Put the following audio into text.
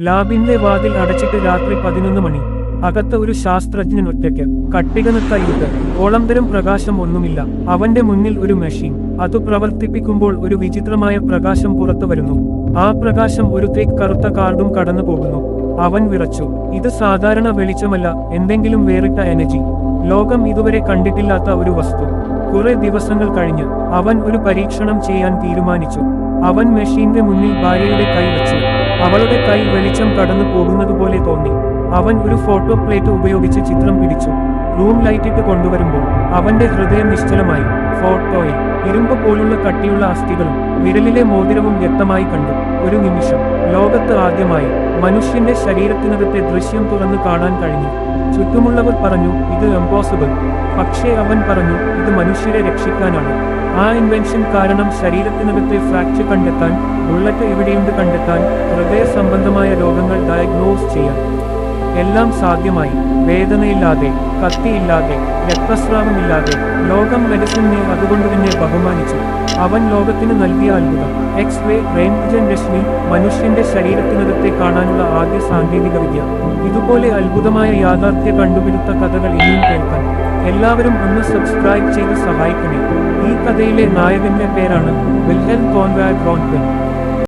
ലാബിന്റെ വാതിൽ അടച്ചിട്ട് രാത്രി 11 മണി. അകത്ത് ഒരു ശാസ്ത്രജ്ഞൻ ഒറ്റയ്ക്ക്. കട്ടികനത്തായിട്ട് ഓളംതരം പ്രകാശം ഒന്നുമില്ല. അവന്റെ മുന്നിൽ ഒരു മെഷീൻ. അത് പ്രവർത്തിപ്പിക്കുമ്പോൾ ഒരു വിചിത്രമായ പ്രകാശം പുറത്തു വരുന്നു. ആ പ്രകാശം ഒരു തേക്ക് കറുത്ത കാർഡും കടന്നു പോകുന്നു. അവൻ വിറച്ചു. ഇത് സാധാരണ വെളിച്ചമല്ല, എന്തെങ്കിലും വേറിട്ട എനർജി. ലോകം ഇതുവരെ കണ്ടിട്ടില്ലാത്ത ഒരു വസ്തു. കുറെ ദിവസങ്ങൾ കഴിഞ്ഞ് അവൻ ഒരു പരീക്ഷണം ചെയ്യാൻ തീരുമാനിച്ചു. അവൻ മെഷീന്റെ മുന്നിൽ ഭാര്യയുടെ കൈ വെച്ചു. അവളുടെ കൈ വെളിച്ചം കടന്നു പോകുന്നതുപോലെ തോന്നി. അവൻ ഒരു ഫോട്ടോ പ്ലേറ്റ് ഉപയോഗിച്ച് ചിത്രം പിടിച്ചു. റൂം ലൈറ്റിട്ട് കൊണ്ടുവരുമ്പോൾ അവന്റെ ഹൃദയം നിശ്ചലമായി. ഫോട്ടോയിൽ ഇരുമ്പ് പോലുള്ള കട്ടിയുള്ള അസ്ഥികളും വിരലിലെ മോതിരവും വ്യക്തമായി കണ്ടു. ഒരു നിമിഷം ലോകത്ത് ആദ്യമായി മനുഷ്യന്റെ ശരീരത്തിനകത്തെ ദൃശ്യം തുറന്നു കാണാൻ കഴിഞ്ഞു. ചുറ്റുമുള്ളവർ പറഞ്ഞു ഇത് ഇംപോസിബിൾ. പക്ഷേ അവൻ പറഞ്ഞു ഇത് മനുഷ്യരെ രക്ഷിക്കാനാണ്. ആ ഇൻവെൻഷൻ കാരണം ശരീരത്തിനകത്തെ ഫ്രാക്ചർ കണ്ടെത്താൻ, ബുള്ളറ്റ് എവിടെയുണ്ട് കണ്ടെത്താൻ, ഹൃദയ സംബന്ധമായ രോഗങ്ങൾ ഡയഗ്നോസ് ചെയ്യാൻ. എല്ലാം സാധ്യമായി. വേദനയില്ലാതെ, കത്തിയില്ലാതെ, രക്തസ്രാവമില്ലാതെ. ലോകം മെഡിസിനെ അതുകൊണ്ടുതന്നെ ബഹുമാനിച്ചു. അവൻ ലോകത്തിന് നൽകിയ അത്ഭുതം. എക്സ്-റേ റേൻജൻ രശ്മി, മനുഷ്യന്റെ ശരീരത്തിനകത്തെ കാണാനുള്ള ആദ്യ സാങ്കേതികവിദ്യ. ഇതുപോലെ അത്ഭുതമായ യാഥാർത്ഥ്യ കണ്ടുപിടുത്ത കഥകൾ ഇനിയും കേൾക്കാൻ എല്ലാവരും ഒന്ന് സബ്സ്ക്രൈബ് ചെയ്ത് സഹായിക്കണേ. ഈ കഥയിലെ നായകന്റെ പേരാണ് വിൽഹെൽം കോൺറാഡ് റോൺട്വെൽ.